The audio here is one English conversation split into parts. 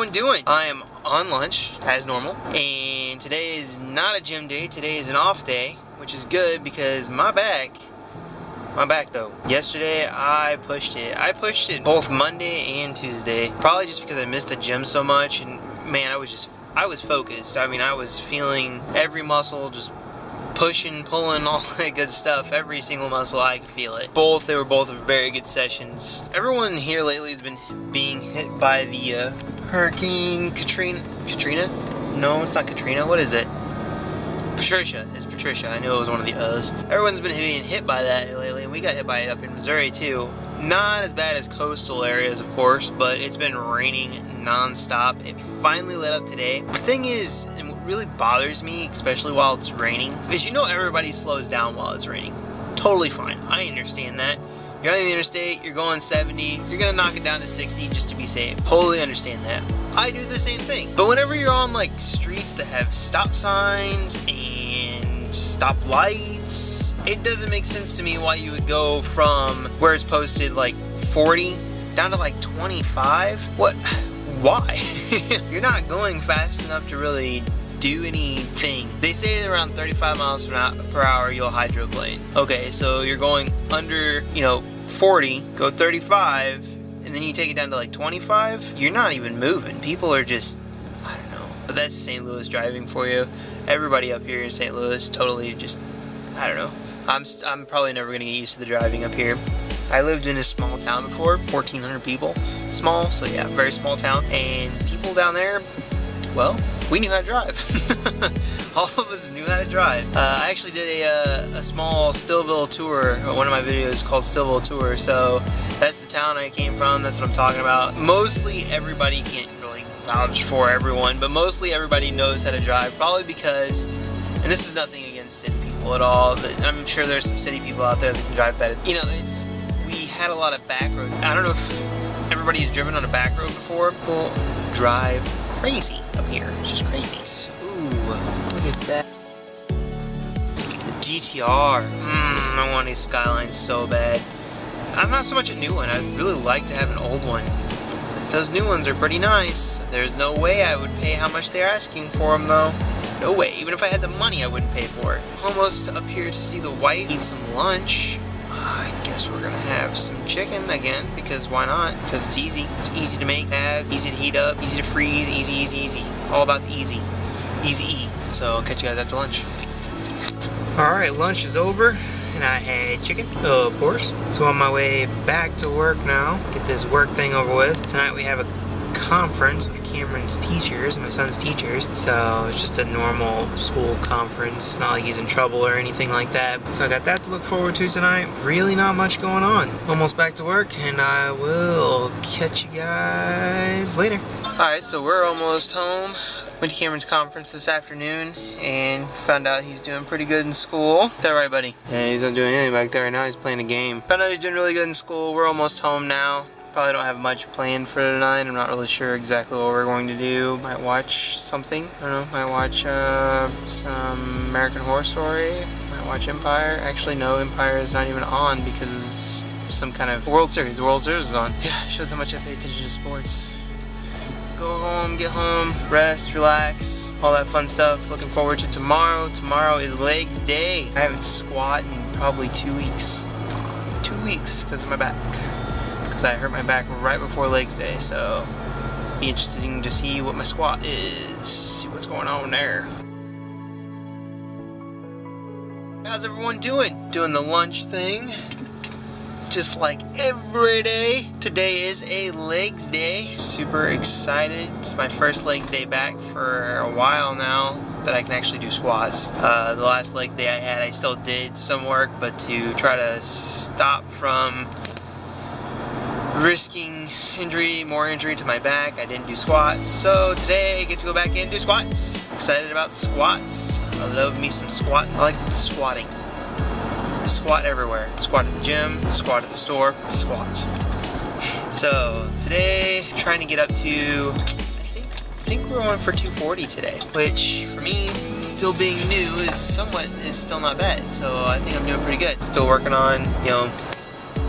everyone doing? I am on lunch, as normal, and today is not a gym day, today is an off day, which is good because my back though. Yesterday I pushed it. I pushed it both Monday and Tuesday, probably just because I missed the gym so much, and man, I was focused. I mean, I was feeling every muscle just pushing, pulling, all that good stuff. Every single muscle, I could feel it. They were both very good sessions. Everyone here lately has been being hit by the Hurricane Katrina? No, it's not Katrina. What is it? Patricia. It's Patricia. I knew it was one of the U's. Everyone's been being hit by that lately, and we got hit by it up in Missouri too. Not as bad as coastal areas, of course, but it's been raining non-stop. It finally let up today. The thing is, and what really bothers me, especially while it's raining, is everybody slows down while it's raining. Totally fine. I understand that. You're on the interstate, you're going 70, you're gonna knock it down to 60 just to be safe. Totally understand that. I do the same thing. But whenever you're on like streets that have stop signs and stop lights, it doesn't make sense to me why you would go from where it's posted like 40 down to like 25. What? Why? You're not going fast enough to really do anything. They say around 35 miles per hour you'll hydroplane. Okay, so you're going under, 40, go 35, and then you take it down to like 25, you're not even moving. People are just, I don't know. But that's St. Louis driving for you. Everybody up here in St. Louis totally just, I don't know. I'm probably never gonna get used to the driving up here. I lived in a small town before, 1,400 people. Small, so yeah, very small town. And people down there, well, we knew how to drive. All of us knew how to drive. I actually did a small Stillville tour, one of my videos called Stillville Tour, so that's the town I came from, that's what I'm talking about. Mostly everybody, can't really vouch for everyone, but mostly everybody knows how to drive, probably because, and this is nothing against city people at all, but I'm sure there's some city people out there that can drive better. We had a lot of back roads. I don't know if everybody's driven on a back road before. People drive crazy up here. It's just crazy. Ooh, look at that. The GTR. I want a Skyline so bad. I'm not so much a new one. I'd really like to have an old one. Those new ones are pretty nice. There's no way I would pay how much they're asking for them though. No way. Even if I had the money, I wouldn't pay for it. Almost up here to see the white. Eat some lunch. I guess we're gonna have some chicken again, because why not? Because it's easy. It's easy to make, easy to heat up, easy to freeze, easy, easy, easy. All about the easy. Easy eat. So I'll catch you guys after lunch. Alright, lunch is over, and I had chicken, of course. So on my way back to work now, get this work thing over with. Tonight we have a conference with Cameron's teachers, my son's teachers, so it's just a normal school conference. It's not like he's in trouble or anything like that. So I got that to look forward to tonight. Really not much going on. Almost back to work, and I will catch you guys later. Alright, so we're almost home. Went to Cameron's conference this afternoon and found out he's doing pretty good in school. Is that right, buddy? Yeah, he's not doing anything back there right now. He's playing a game. Found out he's doing really good in school. We're almost home now. Probably don't have much planned for tonight. I'm not really sure exactly what we're going to do. Might watch something. I don't know. Might watch some American Horror Story. Might watch Empire. Actually, no, Empire is not even on because it's some kind of World Series. The World Series is on. Yeah, shows how much I pay attention to sports. Go home, get home, rest, relax, all that fun stuff. Looking forward to tomorrow. Tomorrow is legs day. I haven't squat in probably 2 weeks. 2 weeks because of my back. I hurt my back right before legs day, so be interesting to see what my squat is, see what's going on there. How's everyone doing? Doing the lunch thing, just like every day. Today is a legs day. Super excited. It's my first legs day back for a while now that I can actually do squats. The last legs day I had, I still did some work, but to try to stop from risking more injury to my back, I didn't do squats. So today I get to go back in and do squats. Excited about squats. I love me some squat. I like squatting. I squat everywhere. Squat at the gym, squat at the store, squat. So today, trying to get up to, I think we're on for 240 today, which for me, still being new, is still not bad. So I think I'm doing pretty good. Still working on,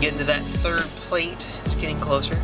getting to that third plate. It's getting closer,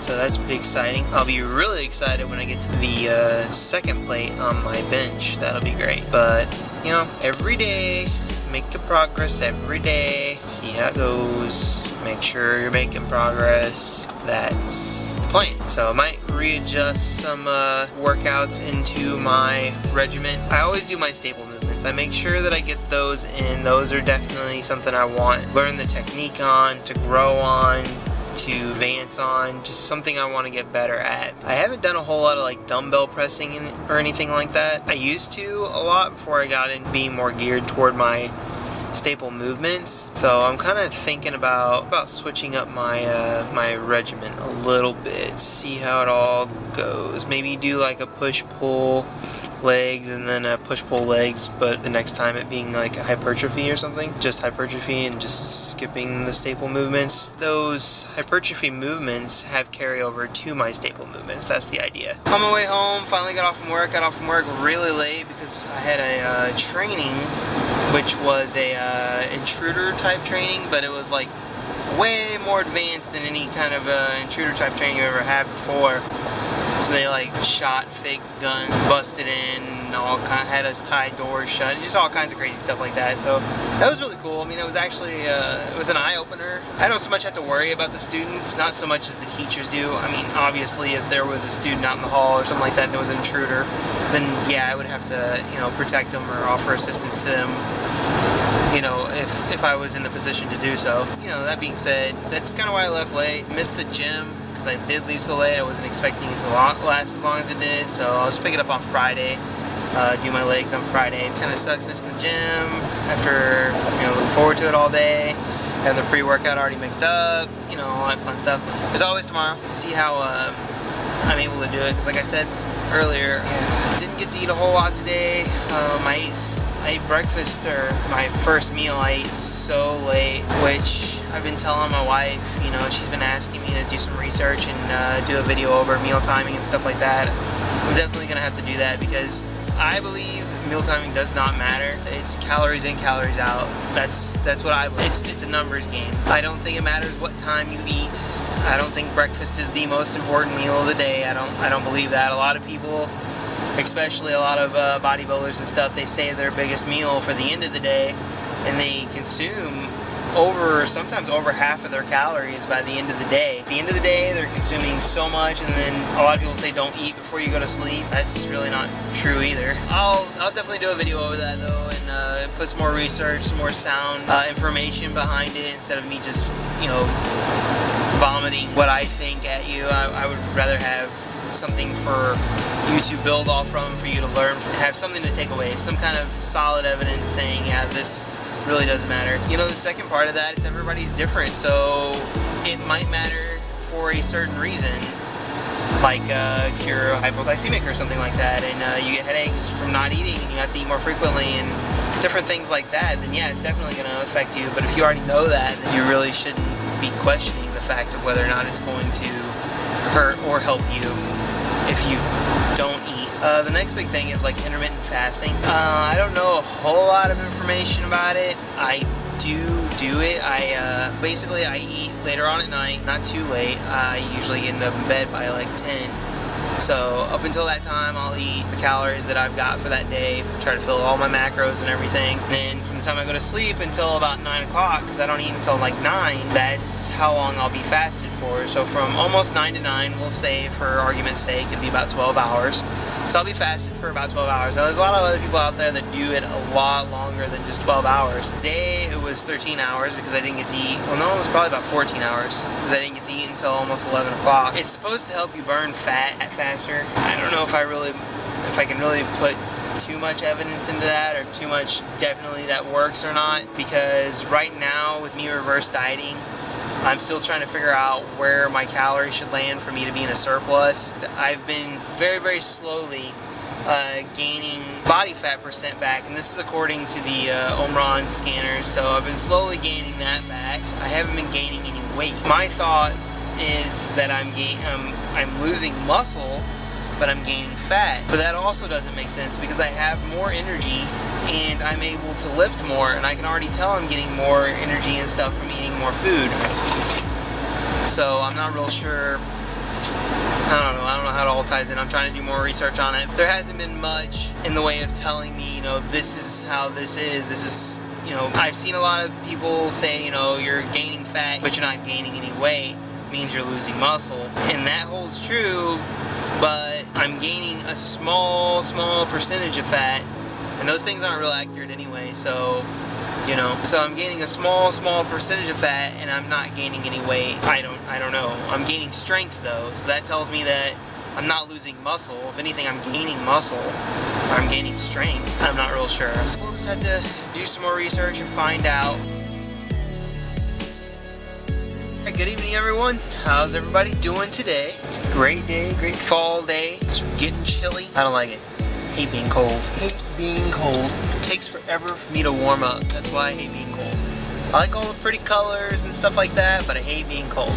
so that's pretty exciting. I'll be really excited when I get to the second plate on my bench. That'll be great. But, you know, every day, make the progress every day. See how it goes. Make sure you're making progress. That's the plan. So I might readjust some workouts into my regimen. I always do my staple movements. I make sure that I get those in. Those are definitely something I want. Learn the technique on, to grow on, to advance on, just something I want to get better at. I haven't done a whole lot of like dumbbell pressing or anything like that. I used to a lot before I got into being more geared toward my staple movements. So I'm kind of thinking about switching up my my regimen a little bit, see how it all goes. Maybe do like a push-pull legs and then a push-pull legs, but the next time it being like a hypertrophy or something. Just hypertrophy and just skipping the staple movements. Those hypertrophy movements have carryover to my staple movements. That's the idea. On my way home, finally got off from work. Got off from work really late because I had a training, which was a intruder type training, but it was like way more advanced than any kind of intruder type training you ever had before. So they like shot fake guns, busted in, and had us tie doors shut, just all kinds of crazy stuff like that. So that was really cool. I mean, it was actually it was an eye opener. I don't so much have to worry about the students, not so much as the teachers do. I mean, obviously, if there was a student out in the hall or something like that, and there was an intruder, then yeah, I would have to, you know, protect them or offer assistance to them. You know, if I was in the position to do so. You know, that being said, that's kind of why I left late. Missed the gym because I did leave so late. I wasn't expecting it to last as long as it did, so I'll just pick it up on Friday. Do my legs on Friday. It kind of sucks missing the gym after, you know, looking forward to it all day. Have the pre-workout already mixed up, you know, all that fun stuff. There's always tomorrow. Let's see how I'm able to do it, because like I said earlier, I didn't get to eat a whole lot today. I ate breakfast, or my first meal, I ate so late, which I've been telling my wife, you know, she's been asking me to do some research and do a video over meal timing and stuff like that. I'm definitely going to have to do that because I believe meal timing does not matter. It's calories in, calories out. That's what I believe. It's a numbers game. I don't think it matters what time you eat. I don't think breakfast is the most important meal of the day. I don't believe that. A lot of people, especially a lot of bodybuilders and stuff, they save their biggest meal for the end of the day, and they consume sometimes over half of their calories by the end of the day. At the end of the day, they're consuming so much, and then a lot of people say don't eat before you go to sleep. That's really not true either. I'll definitely do a video over that though, and put some more research, some more sound information behind it, instead of me just, you know, vomiting what I think at you. I would rather have something for you to build off from, for you to learn, have something to take away, some kind of solid evidence saying, yeah, this really doesn't matter. You know, the second part of that is everybody's different, so it might matter for a certain reason, like if you're hypoglycemic or something like that, and you get headaches from not eating, and you have to eat more frequently, and different things like that, then yeah, it's definitely going to affect you. But if you already know that, then you really shouldn't be questioning the fact of whether or not it's going to hurt or help you if you don't eat. The next big thing is like intermittent fasting. I don't know a whole lot of information about it. I do it. Basically I eat later on at night, not too late. I usually end up in bed by like 10. So up until that time, I'll eat the calories that I've got for that day, try to fill all my macros and everything. And then from the time I go to sleep until about 9 o'clock, because I don't eat until like 9, that's how long I'll be fasted for. So from almost 9 to 9, we'll say for argument's sake, it'd be about 12 hours. So I'll be fasted for about 12 hours. Now there's a lot of other people out there that do it a lot longer than just 12 hours. Today it was 13 hours because I didn't get to eat. Well, no, it was probably about 14 hours because I didn't get to eat until almost 11 o'clock. It's supposed to help you burn fat faster. I don't know if I can really put too much evidence into that, or too much definitely that works or not, because right now with me reverse dieting, I'm still trying to figure out where my calories should land for me to be in a surplus. I've been very, very slowly gaining body fat percent back, and this is according to the Omron scanners, so I've been slowly gaining that back. I haven't been gaining any weight. My thought is that I'm losing muscle but I'm gaining fat. But that also doesn't make sense because I have more energy and I'm able to lift more, and I can already tell I'm getting more energy and stuff from eating more food. So I'm not real sure. I don't know how it all ties in. I'm trying to do more research on it. There hasn't been much in the way of telling me, you know, this is how this is. This is, you know, I've seen a lot of people say, you know, you're gaining fat, but you're not gaining any weight. It means you're losing muscle. And that holds true, but I'm gaining a small percentage of fat. And those things aren't real accurate anyway, so, you know. So I'm gaining a small percentage of fat and I'm not gaining any weight. I don't know. I'm gaining strength though, so that tells me that I'm not losing muscle. If anything, I'm gaining muscle. I'm gaining strength. I'm not real sure. So we'll just have to do some more research and find out. Hey, good evening everyone. How's everybody doing today? It's a great day, great fall day. It's getting chilly. I don't like it. I hate being cold. Hate being cold. It takes forever for me to warm up. That's why I hate being cold. I like all the pretty colors and stuff like that, but I hate being cold.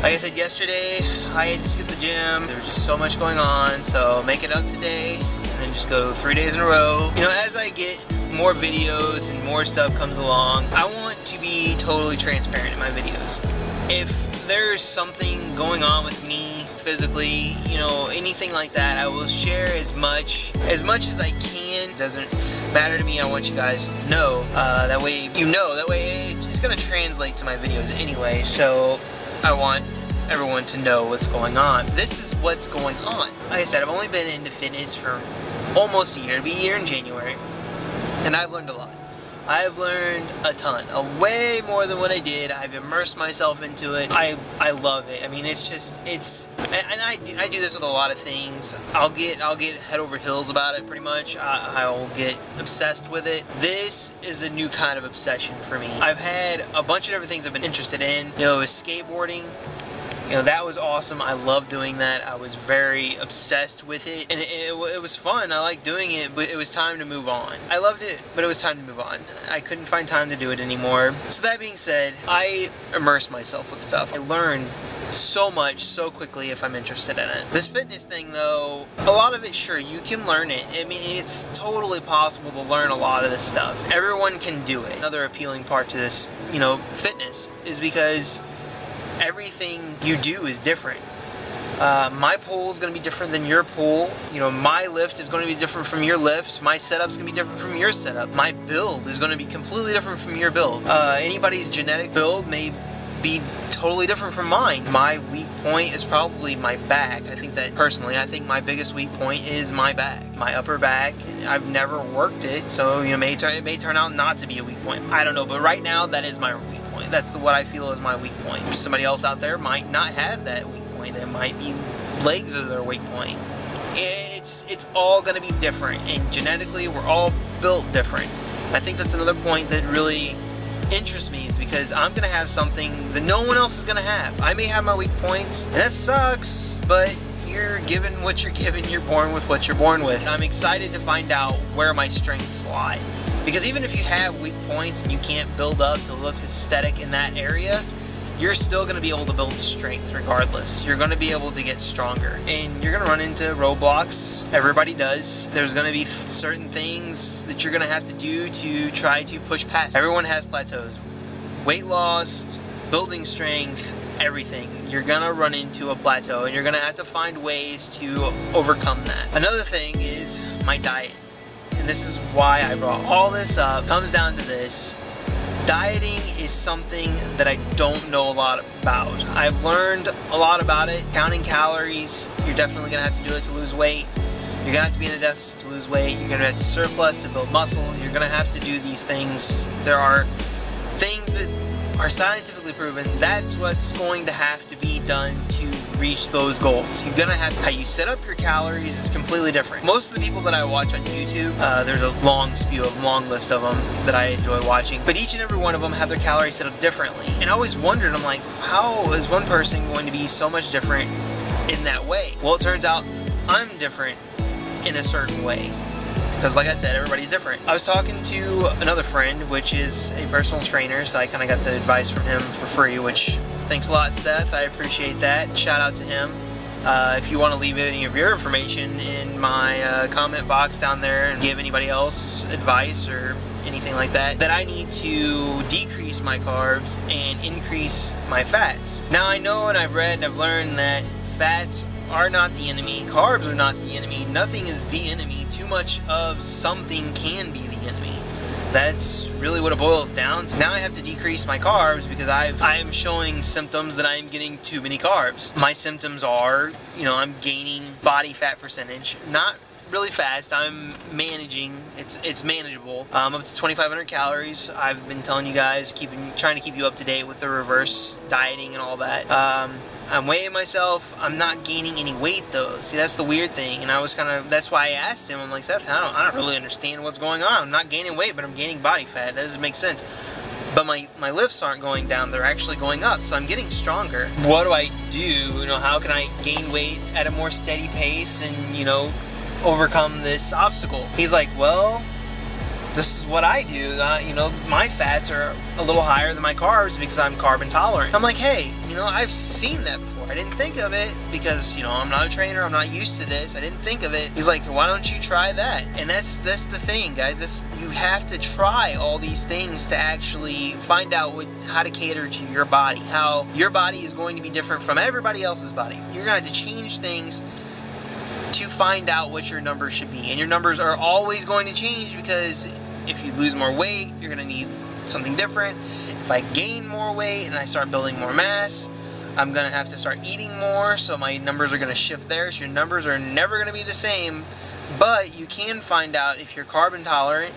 Like I said yesterday, I had to skip the gym. There was just so much going on, so make it up today and then just go 3 days in a row. You know, as I get more videos and more stuff comes along, I want to be totally transparent in my videos. If there's something going on with me physically, you know, anything like that, I will share as much as I can. It doesn't matter to me. I want you guys to know. That way you know. That way it's gonna translate to my videos anyway. So I want everyone to know what's going on. This is what's going on. Like I said, I've only been into fitness for almost a year. It'll be a year in January, and I've learned a lot. I've learned a ton, way more than what I did. I've immersed myself into it. I love it. I mean, it's just, and I do this with a lot of things. I'll get head over heels about it pretty much. I'll get obsessed with it. This is a new kind of obsession for me. I've had a bunch of different things I've been interested in. You know, skateboarding. You know, that was awesome. I love doing that. I was very obsessed with it, and it was fun. I liked doing it, but it was time to move on. I loved it, but it was time to move on. I couldn't find time to do it anymore. So that being said, I immersed myself with stuff. I learned so much so quickly if I'm interested in it. This fitness thing though, a lot of it, sure, you can learn it. I mean, it's totally possible to learn a lot of this stuff. Everyone can do it. Another appealing part to this, you know, fitness is because everything you do is different. My pull is going to be different than your pull. You know, my lift is going to be different from your lift. My setup is going to be different from your setup. My build is going to be completely different from your build. Anybody's genetic build may be totally different from mine. My weak point is probably my back. I think that personally, I think my biggest weak point is my back. My upper back. I've never worked it, so you know, it may turn out not to be a weak point. I don't know, but right now that is my weak point. That's what I feel is my weak point. Somebody else out there might not have that weak point. There might be legs as their weak point. It's all going to be different, and genetically we're all built different. I think that's another point that really interests me, is because I'm going to have something that no one else is going to have. I may have my weak points, and that sucks, but you're given what you're given. You're born with what you're born with. I'm excited to find out where my strengths lie. Because even if you have weak points and you can't build up to look aesthetic in that area, you're still going to be able to build strength regardless. You're going to be able to get stronger. And you're going to run into roadblocks. Everybody does. There's going to be certain things that you're going to have to do to try to push past. Everyone has plateaus. Weight loss, building strength, everything. You're going to run into a plateau, and you're going to have to find ways to overcome that. Another thing is my diet. And this is why I brought all this up. It comes down to this. Dieting is something that I don't know a lot about. I've learned a lot about it. Counting calories, you're definitely gonna have to do it to lose weight. You're gonna have to be in a deficit to lose weight. You're gonna have to surplus to build muscle. You're gonna have to do these things. There are things that are scientifically proven. That's what's going to have to be done to reach those goals. You're gonna have to, how you set up your calories is completely different. Most of the people that I watch on YouTube, there's a long list of them that I enjoy watching, but each and every one of them have their calories set up differently. And I always wondered, I'm like, how is one person going to be so much different in that way? Well, it turns out I'm different in a certain way. Because like I said, everybody's different. I was talking to another friend, which is a personal trainer, so I kind of got the advice from him for free, which thanks a lot, Seth. I appreciate that. Shout out to him. If you want to leave any of your information in my comment box down there and give anybody else advice or anything like that, that I need to decrease my carbs and increase my fats. Now I know and I've read and I've learned that fats are not the enemy, carbs are not the enemy, nothing is the enemy. Too much of something can be the enemy. That's really what it boils down to. Now I have to decrease my carbs because I am showing symptoms that I'm getting too many carbs. My symptoms are, you know, I'm gaining body fat percentage, not really fast. I'm managing. It's manageable. I'm up to 2,500 calories. I've been telling you guys, trying to keep you up to date with the reverse dieting and all that. I'm weighing myself. I'm not gaining any weight though. See, that's the weird thing. And I was that's why I asked him. I'm like, Seth, I don't really understand what's going on. I'm not gaining weight, but I'm gaining body fat. That doesn't make sense. But my lifts aren't going down, they're actually going up, so I'm getting stronger. What do I do? You know, how can I gain weight at a more steady pace and, you know, overcome this obstacle? He's like, well, this is what I do. You know, my fats are a little higher than my carbs because I'm carb intolerant. I'm like, hey, you know, I've seen that before. I didn't think of it because, you know, I'm not a trainer. I'm not used to this. I didn't think of it. He's like, why don't you try that? And that's the thing, guys. You have to try all these things to actually find out how to cater to your body. How your body is going to be different from everybody else's body. You're going to have to change things to find out what your numbers should be. And your numbers are always going to change because if you lose more weight, you're gonna need something different. If I gain more weight and I start building more mass, I'm gonna have to start eating more, so my numbers are gonna shift there. So your numbers are never gonna be the same, but you can find out if you're carb intolerant,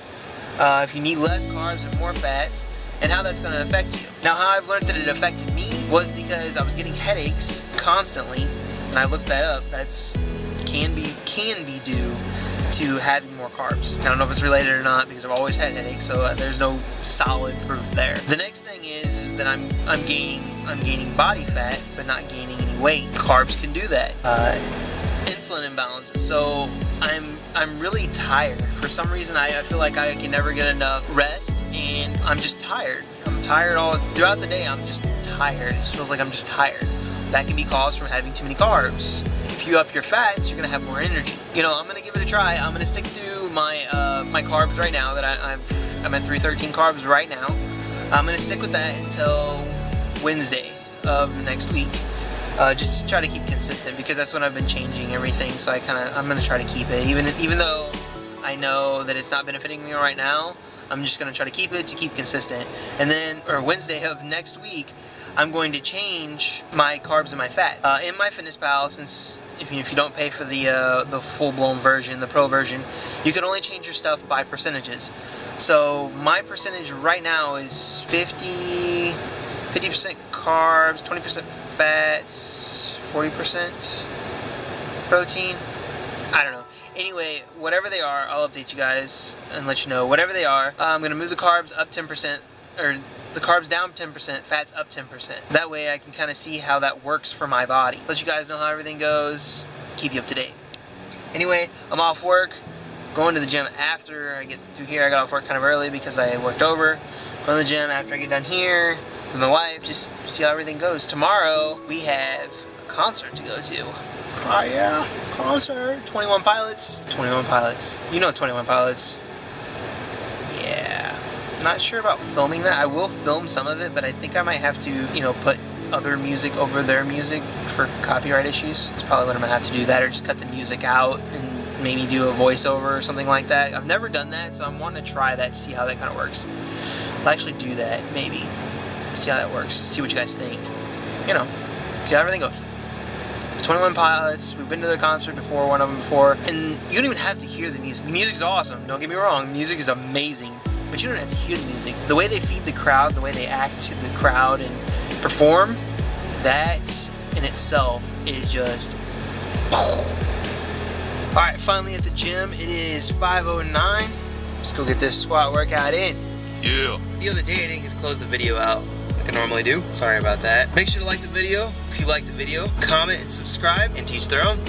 if you need less carbs and more fats, and how that's gonna affect you. Now, how I've learned that it affected me was because I was getting headaches constantly, and I looked that up. That's can be due to having more carbs. I don't know if it's related or not because I've always had headaches, so there's no solid proof there. The next thing is that I'm gaining body fat but not gaining any weight. Carbs can do that. Insulin imbalances. So I'm really tired. For some reason I feel like I can never get enough rest, and I'm just tired. I'm tired all throughout the day. I'm just tired. It just feels like I'm just tired. That can be caused from having too many carbs. If you up your fats, you're gonna have more energy. You know, I'm gonna give it a try. I'm gonna stick to my my carbs right now. That I'm at 313 carbs right now. I'm gonna stick with that until Wednesday of next week. Just to try to keep consistent because that's when I've been changing everything. So I'm gonna try to keep it, even though I know that it's not benefiting me right now. I'm just gonna try to keep it to keep consistent. And then, or Wednesday of next week, I'm going to change my carbs and my fat. In MyFitnessPal, since if you don't pay for the full-blown version, the pro version, you can only change your stuff by percentages. So my percentage right now is 50% carbs, 20% fats, 40% protein. I don't know. Anyway, whatever they are, I'll update you guys and let you know. Whatever they are, I'm gonna move the carbs up 10%, or the carbs down 10%, fats up 10%. That way I can kind of see how that works for my body. Let you guys know how everything goes, keep you up to date. Anyway, I'm off work, going to the gym after I get through here. I got off work kind of early because I worked over. Go to the gym after I get done here with my wife, just see how everything goes. Tomorrow, we have a concert to go to. Oh yeah, concert. 21 Pilots. 21 Pilots. You know 21 Pilots. Yeah. Not sure about filming that. I will film some of it, but I think I might have to, you know, put other music over their music for copyright issues. It's probably what I'm gonna have to do, that or just cut the music out and maybe do a voiceover or something like that. I've never done that, so I'm wanting to try that to see how that kind of works. I'll actually do that, maybe. See how that works. See what you guys think. You know, see how everything goes. 21 Pilots, we've been to their concert before, one of them before, and you don't even have to hear the music. The music's awesome, don't get me wrong, the music is amazing, but you don't have to hear the music. The way they feed the crowd, the way they act to the crowd and perform, that in itself is just... Alright, finally at the gym, it is 5:09. Let's go get this squat workout in. Yeah. The other day I didn't get to close the video out like I normally do. Sorry about that. Make sure to like the video if you like the video. Comment and subscribe, and teach their own.